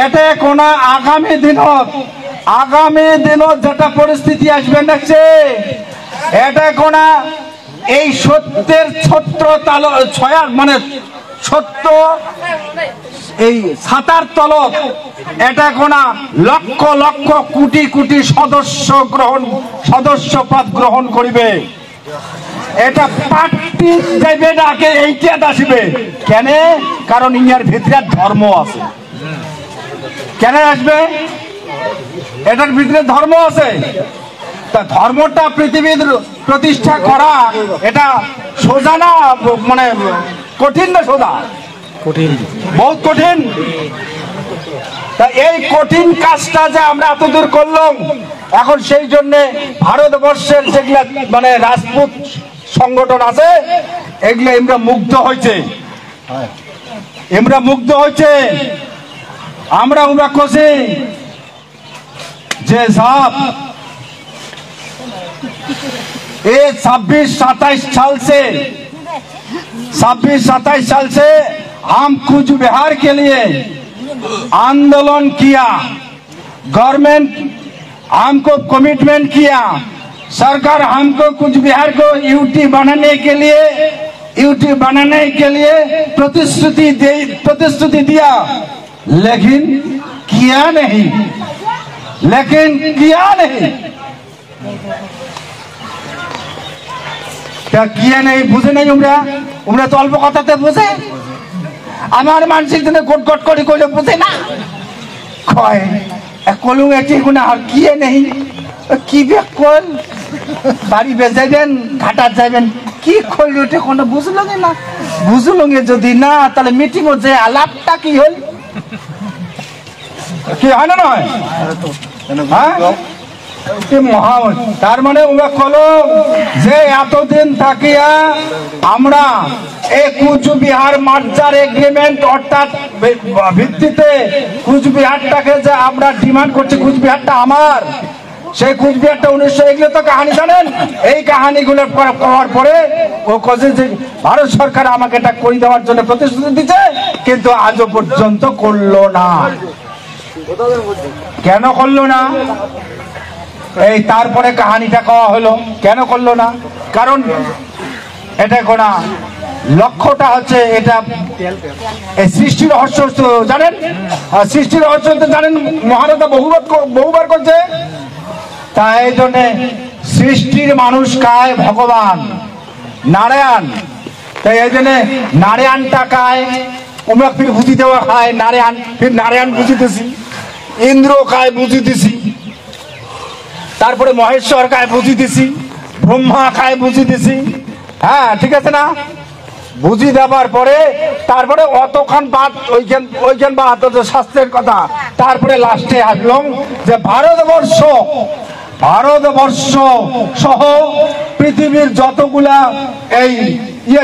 এটা কোন আগামী দিনত যেটা পরিস্থিতি আসবে দেখছে এটা কোন এই সত্যের ছত্র ছয়া মানে সত্য এই ছাতার তলত এটা কোন লক্ষ লক্ষ কোটি কোটি সদস্যপদ গ্রহণ করিবে। এটা পার্টি যাইবে না আগে এইটা আসবে কেন? কারণ ইয়ার ভিতরে ধর্ম আছে। কেন আসবে? এটার ভিতরে ধর্ম আছে। তা ধর্মটা পৃথিবীর প্রতিষ্ঠা করা এটা সোজা না, মানে কঠিন না সোজা? কঠিন, বহুত কঠিন। তা এই কঠিন কাজটা যে আমরা এতদূর করলাম, এখন সেই জন্য ভারতবর্ষের যেগুলা মানে রাজপুত সংগঠন আছে এগুলো আমরা মুগ্ধ হয়েছে, আমরা করছি যে साहब ये 26-27 साल से हम कूच बिहार के लिए आंदोलन किया, गवर्नमेंट हमको कमिटमेंट किया, सरकार हमको कूच बिहार को यूटी बनाने के लिए प्रतिश्रुति दिया, लेकिन किया नहीं। क्या किया नहीं? बुझे नहीं उमरा तो अल्प कथाते बुझे, আমার মানসিক দিনে গট করে কইলে বুঝে না, কয় কলু এটি গুণা আর কিয়ে নেই, কি বে কল বাড়ি বেজাইবেন ঘাটার যাইবেন কি কইল ওটা কোনো বুঝলগে না, বুঝলগে যদি না তাহলে মিটিং ও যে আলাপটা কি হল, কি হয় না নয়? হ্যাঁ তার মানে ওরা কলো যে এতদিন থাকিয়া আমরা এই কুচবিহার মার্জার এগ্রিমেন্ট অর্থাৎ ভিত্তিতে কুচবিহারটাকে যে আমরা ডিমান্ড করছি, কুচবিহারটা আমার, সেই কুচবিহারটা 1900 এগুলো তো কাহিনী জানেন। এই কাহিনীগুলো করার পরে ও কছে যে ভারত সরকার আমাকে এটা করে দেওয়ার জন্য প্রতিশ্রুতি দিচ্ছে, কিন্তু আজও পর্যন্ত করলো না। কেন করলো না? এই তারপরে কাহিনীটা কওয়া হলো কেন করলো না, কারণ এটা কোন লক্ষ্যটা হচ্ছে এটা সৃষ্টির রহস্য জানেন, সৃষ্টির রহস্য জানেন মহারাজা বহুবার করছে। তাই এই জন্য সৃষ্টির মানুষ কায় ভগবান নারায়ণ, তাই এই জন্য নারায়ণটা কায় আমরা ফির বুঝি দেওয়া খায় নারায়ণ, ফির নারায়ণ বুঝিতেছি, ইন্দ্র কায় বুঝিতেছি, তারপরে মহেশ্বর কায় বুঝিতেছি, ব্রহ্মা কায় বুঝিতেছি। হ্যাঁ ঠিক আছে না? বুঝি দেবার পরে তারপরে অতক্ষণ বাদ ওইখান বাদ শাস্ত্রের কথা, তারপরে লাস্টে আসলাম যে ভারতবর্ষ সহ পৃথিবীর যতগুলা এই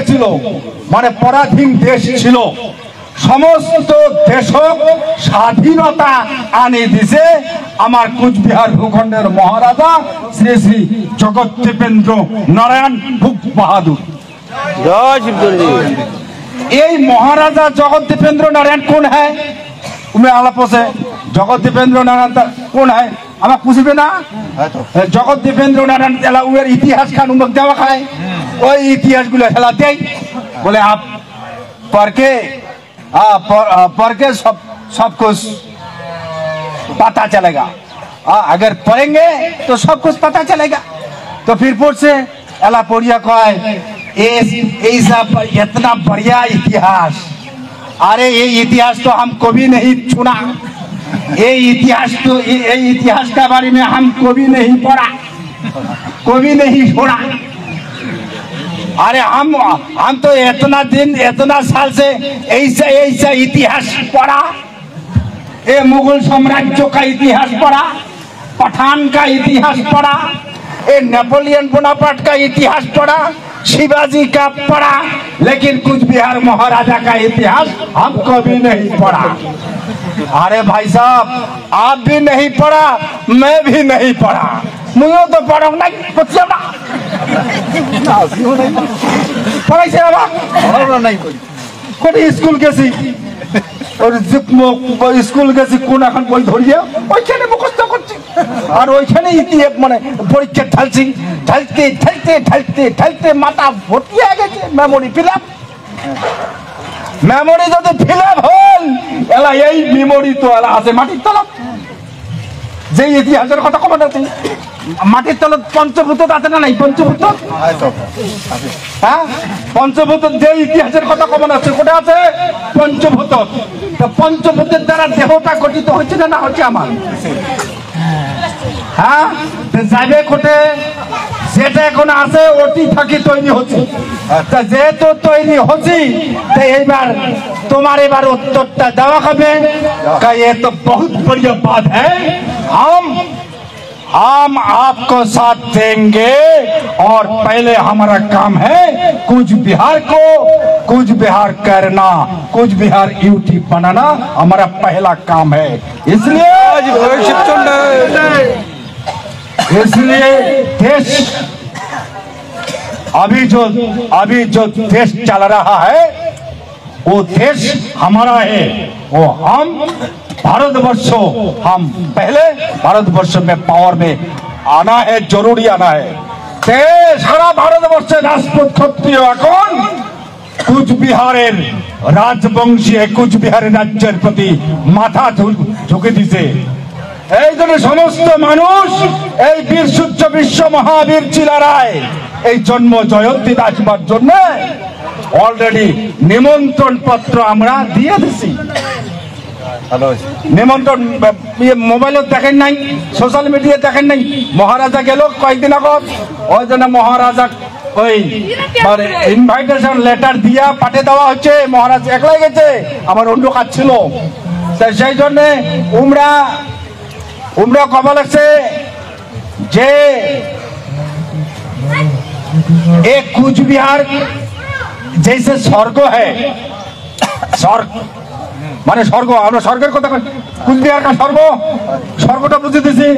ছিল মানে পরাধীন দেশ ছিল, সমস্ত দেশক স্বাধীনতা আনি দিছে আমার কুচবিহার ভূখণ্ডের মহারাজা শ্রী শ্রী জগৎদীপেন্দ্র নারায়ণ ভূপ বাহাদুর। এই মহারাজা জগৎদীপেন্দ্র नारायण कौन है? उन्हें आलाप से जगतदीपेंद्र नारायण कौन है हमें पूछबे ना? जगतदीपेंद्र नारायण उयर इतिहास खान उमक देवा खाए, ওই इतिहास गुलो हेलाते बोले आप पढ़ के सब कुछ पता चलेगा, अगर पढ़ेंगे तो सब कुछ पता चलेगा। तो फिर से एला पोड़िया कहे इतना बढ़िया इतिहास, अरे ये इतिहास तो हम कभी नहीं सुना, ये इतिहास के बारे में हम कभी नहीं पढ़ा, कभी नहीं छोड़ा। अरे हम तो इतना साल से ऐसा इतिहास पढ़ा, ये मुगल साम्राज्य का इतिहास पढ़ा, पठान का इतिहास पढ़ा, ये नेपोलियन बोनापार्ट का इतिहास पढ़ा, शिवाजी का पढ़ा, लेकिन कुचबिहार महाराजा का इतिहास हम कभी नहीं पढ़ा। अरे भाई साहब आप भी नहीं पढ़ा, मैं भी नहीं पढ़ा, मुझे तो पढ़ो नहीं कुछ पढ़ाई से नहीं कोई स्कूल कैसी স্কুল গেছি কোন এখন বই ধরিয়ে ওইখানে মুখস্থ করছি আর ওইখানে ইতিহাস মানে পরীক্ষা ঢালছি ঢালতে ঢালতে ঢালতে ঢালতে মাথা ভর্তি হয়ে গেছে মেমোরি ফিল আপ মেমোরি যদি ফিল আপ হল এলা এই মেমোরি তো এলা আছে মাটির তলাত যে ইতিহাসের কথা কখন আছে মাটির তলাত পঞ্চভূত আছে না নাই পঞ্চভূত হ্যাঁ পঞ্চভূত যে ইতিহাসের কথা কমন আছে কোটা আছে পঞ্চভূত পঞ্চভূতের দ্বারা দেহটা গঠিত হচ্ছে না হচ্ছে আমার হ্যাঁ যাবে কোটে যেটা এখন আছে ওটি থাকি তৈরি হচ্ছে যেহেতু তৈরি হচ্ছি এইবার তোমার এবার उत्तरটা দেওয়া হবে ये तो बहुत बढ़िया बात है हम आपको साथ देंगे और पहले हमारा काम है कुछ बिहार को कुछ बिहार करना कुछ बिहार यूटी बनाना हमारा पहला काम है इसलिए देश अभी जो देश चल रहा है वो देश हमारा है वो हम भारतवर्ष हम पहले भारतवर्ष में पावर में आना है जरूरी आना है सारा भारतवर्ष राजपूत क्षत्रिय এখন কুচবিহারের রাজবংশী কুচবিহারের রাজ্যের প্রতি মাথা ঝুঁকে দিছে এই জন্য সমস্ত মানুষ এই বীর সূর্য বিশ্ব মহাবীর চিলারায় এই জন্ম জয়ন্তী আসবার জন্য অলরেডি নিমন্ত্রণ পত্র আমরা দিয়ে দিছি নিমন্ত্রণ মোবাইলে দেখেন নাই সোশ্যাল মিডিয়া দেখেন নাই মহারাজা গেল কয়েকদিন আগত ওই জন্য মহারাজা ওই ইনভাইটেশন লেটার দিয়া পাঠিয়ে দেওয়া হচ্ছে মহারাজ একলাই গেছে আমার অন্য কাজ ছিল সেই জন্য उमरा कबल से जे एक कूच बिहार जैसे स्वर्ग है स्वर्ग माने स्वर्ग আমরা স্বর্গের কথা কই কুচবিহার का स्वर्ग স্বর্গটা বুঝে দিছি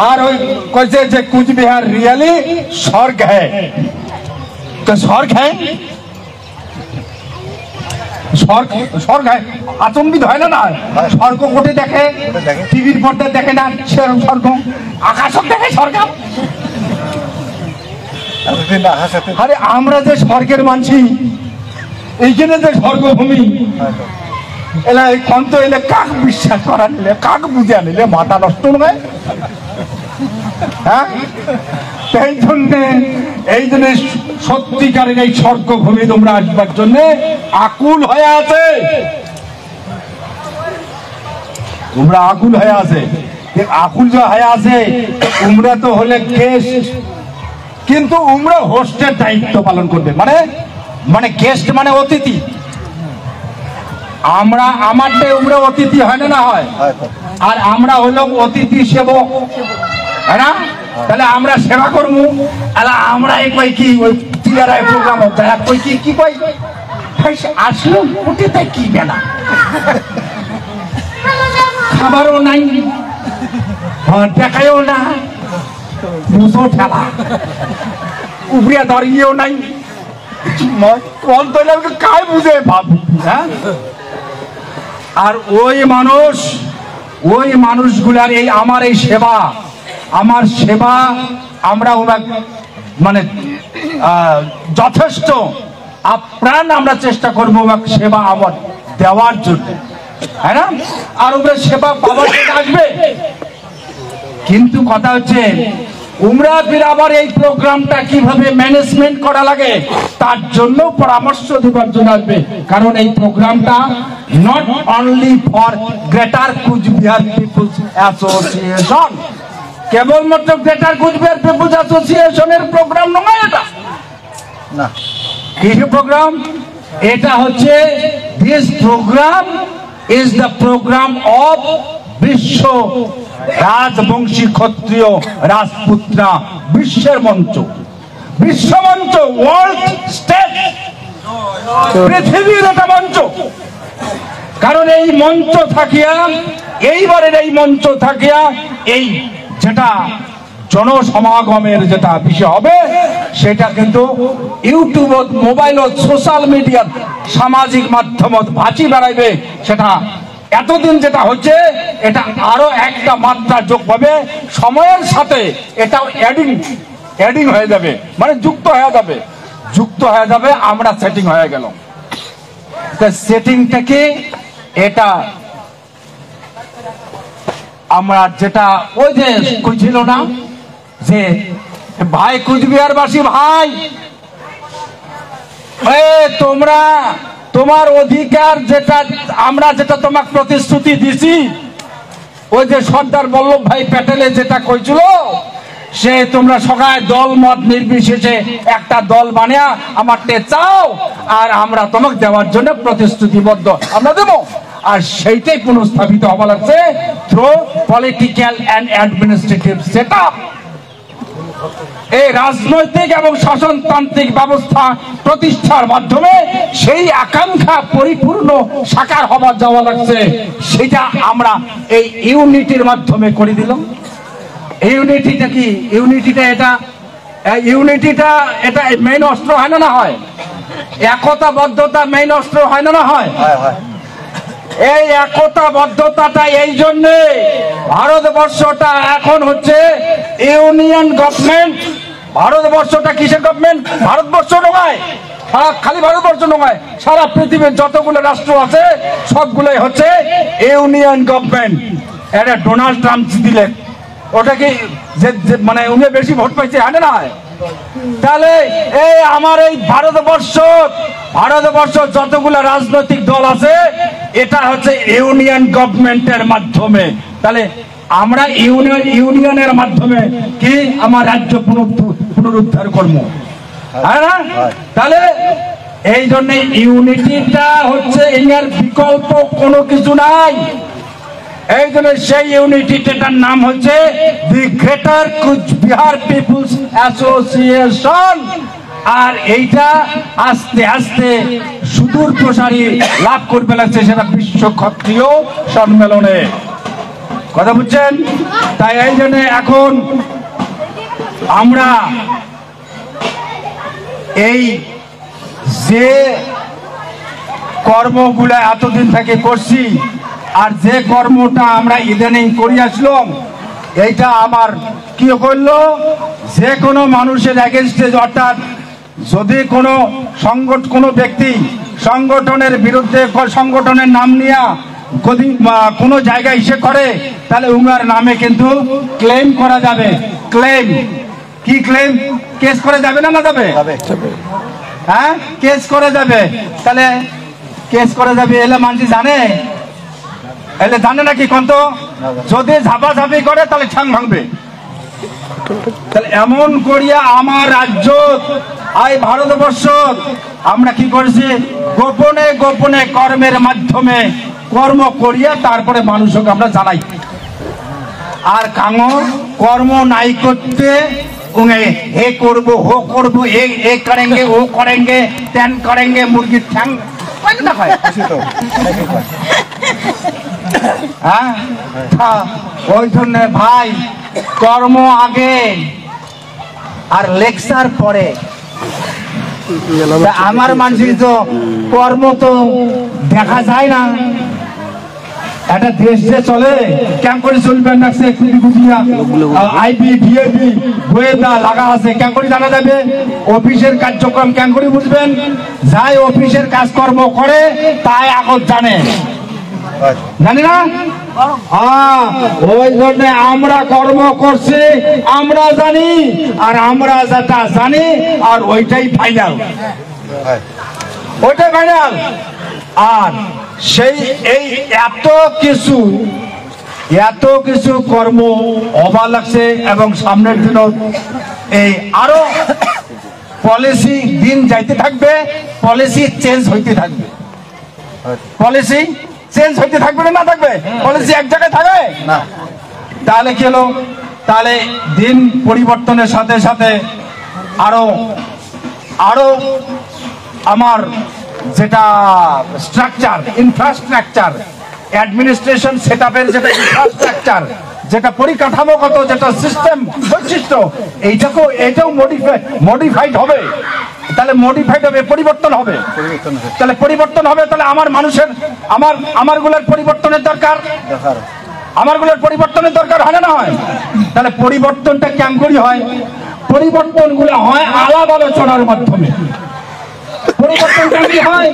আর ওই কইছে যে কুচবিহার রিয়েলি স্বর্গ है तो स्वर्ग है স্বর্গ স্বর্গ আচম্বিত হয় না স্বর্গ কোটে দেখে টিভির পর্দায় দেখে না সেরকম স্বর্গ আকাশও দেখে স্বর্গ আরে আমরা যে স্বর্গের মানছি এইখানে যে স্বর্গভূমি এলা কন্ত এলে কাক বিশ্বাস করা নিলে কাক বুঝে নিলে মাথা নষ্ট নয় হ্যাঁ এই জন্য সত্যিকারের এই স্বর্গভূমি তোমরা আসবার জন্য আকুল হয়ে আছে তোমরা আকুল হয়ে আছে আকুল যে হয়ে আছে তোমরা তো হলে গেস্ট কিন্তু তোমরা হোস্টের দায়িত্ব পালন করবে মানে মানে গেস্ট মানে অতিথি আমরা আমারটা তোমরা অতিথি হয় না হয় আর আমরা হলো অতিথি সেবক है ना তাহলে আমরা সেবা করব আলা আমরা এই কই কি ওই টিআরআই প্রোগ্রাম হচ্ছে কই কি কই আসলো উঠেতে কি বেলা খাবারও নাই দেখায়ও না বুঝো ঠেলা উপরিয়া দাঁড়িয়েও নাই কোন তৈলাকে কাই বুঝে ভাব হ্যাঁ আর ওই মানুষগুলার এই আমার এই সেবা আমার সেবা আমরা মানে যথেষ্ট আপ্রাণ আমরা চেষ্টা করব সেবা আমার দেওয়ার জন্য হ্যাঁ না আর ওরা সেবা পাওয়ার জন্য আসবে কিন্তু কথা হচ্ছে উমরা ফির আবার এই প্রোগ্রামটা কিভাবে ম্যানেজমেন্ট করা লাগে তার জন্য পরামর্শ দেওয়ার জন্য আসবে কারণ এই প্রোগ্রামটা not only for greater Cooch Behar peoples association কেবলমাত্র গ্রেটার কুচবিহার পিপলস অ্যাসোসিয়েশনের প্রোগ্রাম নয় এটা না কি প্রোগ্রাম এটা হচ্ছে this program is the program of Bishwa Rajbanshi ক্ষত্রিয় রাজপুত্রা বিশ্বের মঞ্চ ওয়ার্ল্ড স্টেজ পৃথিবীর একটা মঞ্চ কারণ এই মঞ্চ থাকিয়া এইবারের এই মঞ্চ থাকিয়া এই যেটা জনসমাগমের যেটা বিষয় হবে সেটা কিন্তু ইউটিউবত মোবাইলত সোশ্যাল মিডিয়াত সামাজিক মাধ্যমত ভাসি বেড়াইবে। সেটা এতদিন যেটা হচ্ছে এটা আরো একটা মাত্রা যোগ পাবে, সময়ের সাথে এটাও অ্যাডিং হয়ে যাবে, মানে যুক্ত হয়ে যাবে। আমরা সেটিং হয়ে গেল। সেটিংটাকে এটা আমরা যেটা ওই যে কইছিল না যে ভাই কুচবিহারবাসী ভাই, তোমরা তোমার অধিকার যেটা আমরা যেটা তোমাকে প্রতিশ্রুতি দিছি, ওই যে সর্দার বল্লভ ভাই প্যাটেলে যেটা কইছিল, সে তোমরা সবাই দল মত নির্বিশেষে একটা দল বানিয়া আমারতে চাও, আর আমরা তোমাকে দেওয়ার জন্য প্রতিশ্রুতিবদ্ধ, আমরা দেবো। আর সেইটাই পুনঃস্থাপিত হওয়া লাগছে through political and administrative setup. এই রাজনৈতিক এবং শাসনতান্ত্রিক ব্যবস্থা প্রতিষ্ঠার মাধ্যমে সেই আকাঙ্ক্ষা পরিপূর্ণ সাকার হবার যাওয়া লাগছে, সেটা আমরা এই ইউনিটির মাধ্যমে করে দিলাম। ইউনিটিটা কি? ইউনিটিটা এটা মেইন অস্ত্র হয় না হয়? একতাবদ্ধতা মেইন অস্ত্র হয় না হয়? এই একতাবদ্ধতাটা এই জন্যে ভারতবর্ষটা এখন হচ্ছে ইউনিয়ন গভর্নমেন্ট। ভারতবর্ষটা কিসের গভর্নমেন্ট? ভারতবর্ষ নয়, খালি ভারতবর্ষ নয়, সারা পৃথিবীর যতগুলো রাষ্ট্র আছে সবগুলোই হচ্ছে ইউনিয়ন গভর্নমেন্ট। এটা ডোনাল্ড ট্রাম্প দিলেন, ওটা কি মানে উনি বেশি ভোট পাইছে হানে না? তাহলে এই আমার এই ভারতবর্ষ যতগুলো রাজনৈতিক দল আছে এটা হচ্ছে ইউনিয়ন গভর্নমেন্টের মাধ্যমে। তাহলে আমরা ইউনিয়নের মাধ্যমে কি আমার রাজ্য পুনরুদ্ধার করবো, হ্যাঁ না? তাহলে এই জন্য ইউনিটিটা হচ্ছে এর বিকল্প কোনো কিছু নাই। এই জন্য সেই ইউনিটিটার নাম হচ্ছে the greater Cooch Behar peoples association. আর এইটা আস্তে আস্তে সুদূর প্রসারী লাভ করবে লাগছে সেটা বিশ্ব ক্ষত্রিয় সম্মেলনে, কথা বুঝছেন? তাই এই জন্য এখন আমরা এই যে কর্মগুলা এতদিন থেকে করছি, আর যে কর্মটা আমরা ইদানিং করি আসলাম, এইটা আমার কি করলো, যে কোনো মানুষের এগেনস্টে, অর্থাৎ যদি কোনো ব্যক্তি সংগঠনের বিরুদ্ধে সংগঠনের নাম নিয়ে কোনো জায়গায় এসে করে, তাহলে উনার নামে কিন্তু ক্লেম করা যাবে। ক্লেম কি? ক্লেম কেস করে যাবে না যাবে? হ্যাঁ, কেস করে যাবে। তাহলে কেস করে যাবে এলে মানুষ জানে? এলে জানে নাকি? কত যদি ঝাপাঝাপি করে তাহলে ঠ্যাং ভাঙবে। তাহলে এমন করিয়া আমার রাজ্য এই ভারতবর্ষ আমরা কি করেছি, গোপনে গোপনে কর্মের মাধ্যমে কর্ম করিয়া তারপরে মানুষকে আমরা জানাই। আর কর্ম নাই করতে হে করবো, হো করবো, এ করেঙ্গে, ও করেঙ্গে, তেন করেঙ্গে, মুরগির ঠ্যাং না হয়। হ্যাঁ, ওই জন্য ভাই কর্ম আগে আর লেকচার পরে। আমার মানুষের তো কর্ম তো দেখা যায় না। একটা দেশ যে চলে কেন করে চলবে না, আইবি ডিএবি গোয়েন্দা লাগা আছে, কেন করে জানা যাবে? অফিসের কার্যক্রম কেন করে বুঝবেন? যাই অফিসের কাজকর্ম করে তাই আগত জানে, জানি না? ওই জন্য আমরা কর্ম করছি, আমরা জানি, আর আমরা যেটা জানি আর ওইটাই ফাইনাল, ওইটাই ফাইনাল। আর সেই এই এত কিছু কর্ম হবার লাগছে, এবং সামনের দিন এই আরো পলিসি দিন যাইতে থাকবে, পলিসি চেঞ্জ হইতে থাকবে। পলিসি চেঞ্জ হইতে থাকবে না থাকবে? পলিসি এক জায়গায় থাকবে না। তাহলে কি হলো? তাহলে দিন পরিবর্তনের সাথে সাথে আরো আমার যেটা স্ট্রাকচার, ইনফ্রাস্ট্রাকচার, অ্যাডমিনিস্ট্রেশন সেটআপের যেটা ইনফ্রাস্ট্রাকচার, যেটা পরিকাঠামোগত যেটা সিস্টেম বৈশিষ্ট্য এটাও মডিফাইড হবে। তাহলে মডিফাইড হবে, পরিবর্তন হবে। তাহলে পরিবর্তন হবে, তাহলে আমার মানুষের আমারগুলোর পরিবর্তনের দরকার, আমারগুলোর পরিবর্তনের দরকার হয় না হয়? তাহলে পরিবর্তনটা কেমন করে হয়? পরিবর্তনগুলো হয় আলাপ আলোচনার মাধ্যমে। পরিবর্তনটা কি হয়?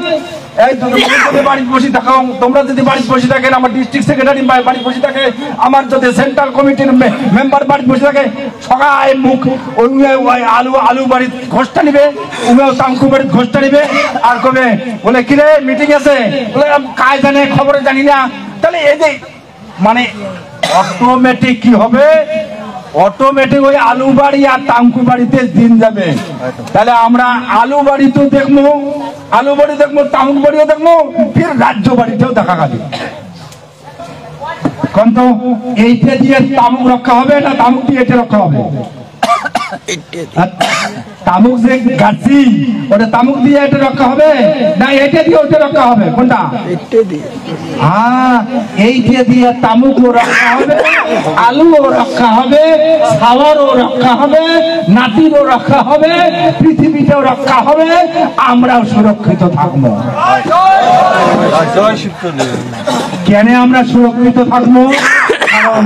এই যদি বাড়িতে বসে থাকো, তোমরা যদি বাড়িতে বসে থাকেন, আমার ডিস্ট্রিক্ট সেক্রেটারি বাড়িতে বসে থাকে, আমার যদি সেন্ট্রাল কমিটির মেম্বার বাড়িতে বসে থাকে, সবাই মুখ ওই আলু বাড়ির ঘোষটা নিবে, উমেও তাঙ্কু বাড়ির ঘোষটা নিবে, আর কবে বলে কিরে মিটিং আছে, বলে কাজ জানে খবরে জানি না। তাহলে এই যে মানে অটোমেটিক কি হবে? অটোমেটিক ওই আলু বাড়ি আর তাঙ্কু বাড়িতে দিন যাবে। তাহলে আমরা আলু বাড়িতেও দেখবো, আলু বাড়ি দেখবো, তাঙ্কু বাড়িও দেখবো, ফির রাজ্য বাড়িতেও দেখা যাবে। কিন্তু এইটা দিয়ে তামুক রক্ষা হবে না তামুক দিয়ে এটা রক্ষা হবে? তামুক যে গাছি ওটা তামুক দিয়ে এটা রক্ষা হবে না এটা দিয়ে ওটা রক্ষা হবে? কোনটা? এইটা দিয়ে তামুকও রক্ষা হবে, আলুও রক্ষা হবে, সাওয়ারও রক্ষা হবে, নাতিরও রক্ষা হবে, পৃথিবীটাও রক্ষা হবে, আমরাও সুরক্ষিত থাকবো। কেন আমরা সুরক্ষিত থাকবো? কারণ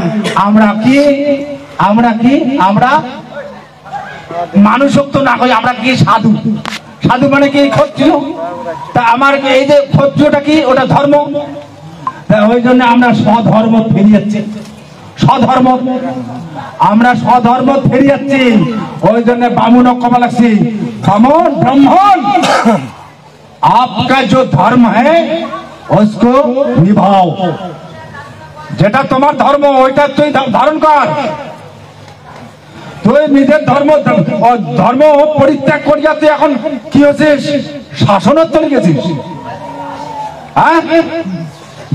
আমরা মানুষত্ব না হয়, আমরা কি সাধু। সাধু মানে কি? ক্ষত্রিয়। তা আমার এই যে ক্ষত্রিয়টা কি? ওটা ধর্ম। ওই জন্য আমরা স্বধর্ম ফিরে যাচ্ছি, স্বধর্ম আমরা স্বধর্ম ফিরে যাচ্ছি। ওই জন্য বামুন কমা লাগছি, বামুন ব্রাह्मण आपका जो धर्म है उसको निभाओ। যেটা তোমার ধর্ম ওইটা তুই ধারণ কর। তুই নিজের ধর্ম পরিত্যাগ করিয়া তুই এখন কি হচ্ছিস? শাসনের চলে গেছিস। হ্যাঁ,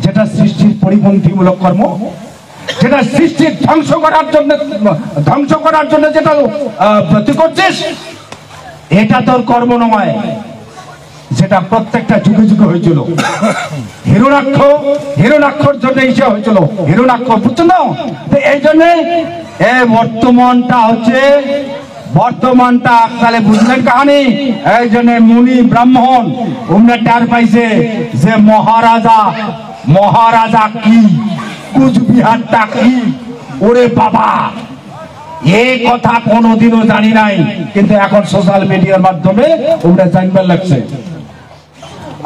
যেটা সৃষ্টির পরিপন্থীমূলক কর্ম, যেটা সৃষ্টির ধ্বংস করার জন্য যেটা তুই করছিস, এটা তোর কর্ম নয়। যেটা প্রত্যেকটা যুগে যুগে হয়েছিল। হিরণ্যাক্ষর জন্য ইচ্ছা হয়েছিল, হিরণ্যাক্ষ, বুঝছো না? তো এই জন্য বর্তমানটা তাহলে বুঝলেন কাহানি। এই জন্য মুনি ব্রাহ্মণ ওমরা টার পাইছে যে মহারাজা কি, কুচবিহারটা কি। ওরে বাবা, এই কথা কোনোদিনও জানি নাই, কিন্তু এখন সোশ্যাল মিডিয়ার মাধ্যমে ওমরা জানবার লাগছে।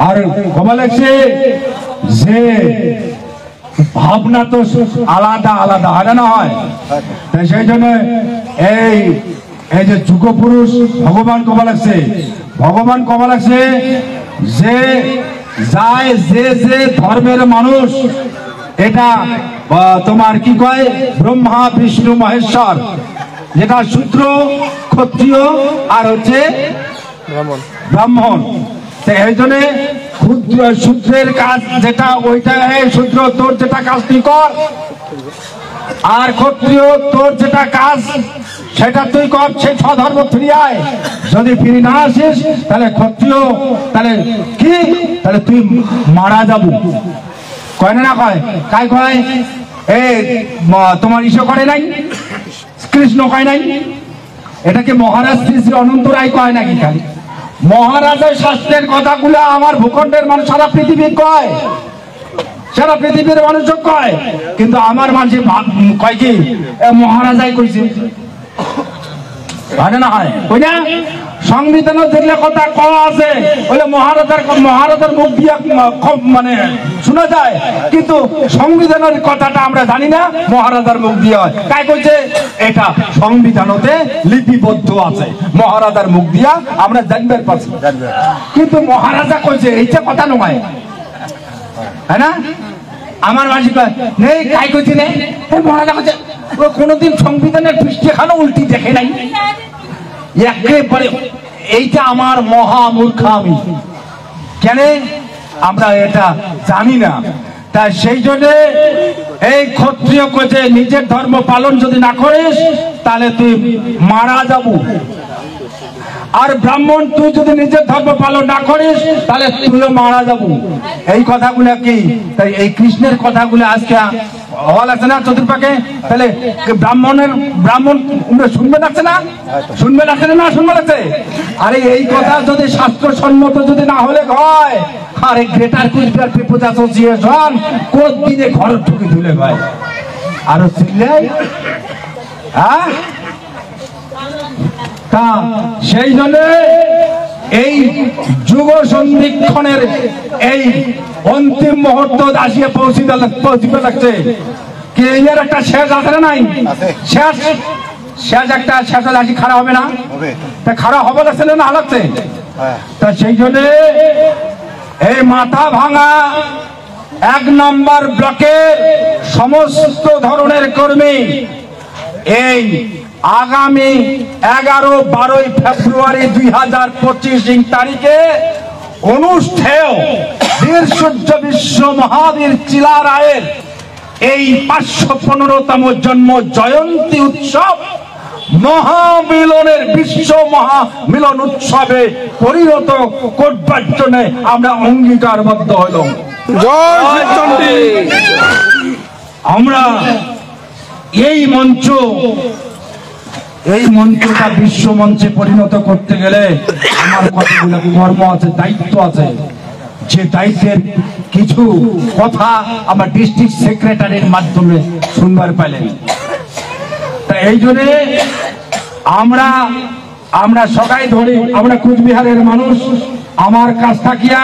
আর ক্ষমা লাগছে যে ভাবনা তো আলাদা আলাদা হয় না হয়? তাই সেই জন্য এই যে যুগ পুরুষ ভগবান কমা লাগছে, ভগবান কমা লাগছে যে যায় যে ধর্মের মানুষ, এটা তোমার কি কয় ব্রহ্মা বিষ্ণু মহেশ্বর, যেটা শূদ্র ক্ষত্রিয় আর হচ্ছে ব্রাহ্মণ। এই জন্য শূদ্রের কাজ যেটা ওইটা, শূদ্র তোর যেটা কাজ তুই কর, আর ক্ষত্রিয় তোর যেটা কাজ সেটা তুই কর। সেই স্বধর্ম ফিরে আয়। যদি ফিরে না আসিস তাহলে ক্ষত্রিয়, তাহলে কি, তাহলে তুই মারা যাবো। কয় না কয়? কাই কয়? তোমার ইসো করে নাই, কৃষ্ণ কয় নাই? এটাকে মহারাজ শ্রী শ্রী অনন্ত রায় কয় নাকি? খালি মহারাজের শাস্ত্রের কথাগুলো আমার ভূখণ্ডের মানুষ সারা পৃথিবী কয়, সারা পৃথিবীর মানুষ কয়, কিন্তু আমার মানুষ কয় কি মহারাজাই কইছে। হয় না হয়? কই না? সংবিধানে যেগুলো কথা কওয়া আছে ওইলে মহারাজার মুখ দিয়ে মানে শোনা যায়, কিন্তু সংবিধানের কথাটা আমরা জানি না, মহারাজার মুখ দিয়ে হয়। তাই কইছে এটা সংবিধানতে লিপিবদ্ধ আছে, মহারাজার মুখ দিয়া আমরা জানবার পাচ্ছি, কিন্তু মহারাজা কইছে এইটা কথা নয়। হ্যাঁ না? আমার মাসি কয় নেই, কাই কইছে নেই, মহারাজা কইছে ও কোনোদিন সংবিধানের পৃষ্ঠে এখানে উল্টি দেখে নাই। একেবারে এইটা আমার মহা মূর্খামি। কেন? আমরা এটা জানি না। তাই সেই জন্য এই ক্ষত্রিয় কইছে নিজের ধর্ম পালন যদি না করিস তাহলে তুই মারা যাবো, আর ব্রাহ্মণ তুই যদি নিজের ধর্ম পালন না করিস তাহলে তুইও মারা যাবো। এই কথাগুলো কি? তাই এই কৃষ্ণের কথাগুলো আজকে হওয়া লাগছে না চতুর্পাকে, তাহলে ব্রাহ্মণ শুনবে লাগছে না, শুনবে লাগছে না, শুনবে লাগছে। আরে এই কথা যদি শাস্ত্রসম্মত যদি না হলে হয়, আরে গ্রেটার কুইটার পিপলস অ্যাসোসিয়েশন কোন দিনে ঘর ঢুকে তুলে ভাই আরো চিল্লে, হ্যাঁ। তা সেই জন্য এই যুগ সন্ধিক্ষণের এই অন্তিম মুহূর্ত আসিয়ে পৌঁছিতে লাগছে। কি এর একটা শেষ আছে না নাই? শেষ একটা শেষ হলে আসি খারাপ হবে না? তা খারাপ হবে লাগছে না লাগছে? তা সেই জন্য এই মাথা ভাঙা 1 নম্বর ব্লকের সমস্ত ধরনের কর্মী এই আগামী 11-12 ফেব্রুয়ারি 2025 তারিখে অনুষ্ঠেয় বীর সূর্য বিশ্ব মহাবীর চিলা রায়ের এই 515তম জন্ম জয়ন্তী উৎসব মহামিলনের বিশ্ব মহামিলন উৎসবে পরিণত করবার জন্য আমরা অঙ্গীকারবদ্ধ হইলাম। আমরা এই মঞ্চটা বিশ্ব মঞ্চে পরিণত করতে গেলে আমার কতগুলো কর্ম আছে, দায়িত্ব আছে। যে দায়িত্বের কিছু কথা আমার ডিস্ট্রিক্ট সেক্রেটারির মাধ্যমে শুনবার পেলেন। তা এই জন্য আমরা সবাই ধরি, আমরা কুচবিহারের মানুষ, আমার কাছ থাকিয়া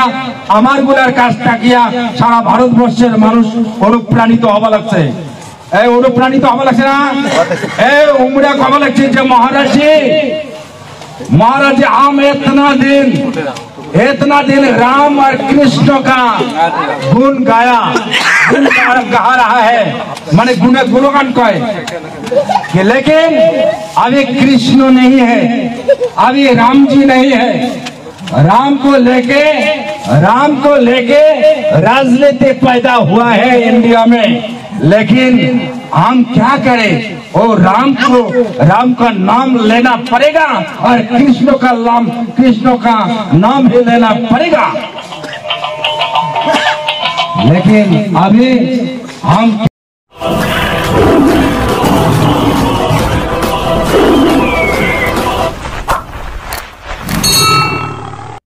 আমার গুলার কাছ থাকিয়া সারা ভারতবর্ষের মানুষ অনুপ্রাণিত হওয়া লাগছে। অনুপ্রাণিত হওয়া লাগছে না? উমরা কবা লাগছে যে महाराज हम इतना दिन राम और कृष्ण का गुण गाया, गा रहा है, माने गुणगान कहे कि लेकिन अभी कृष्ण नहीं है, अभी राम जी नहीं है। राम को लेके राजनीति पैदा हुआ है इंडिया में, लेकिन हम क्या करें? और राम का नाम लेना पड़ेगा और कृष्ण का नाम ही लेना पड़ेगा। लेकिन अभी हम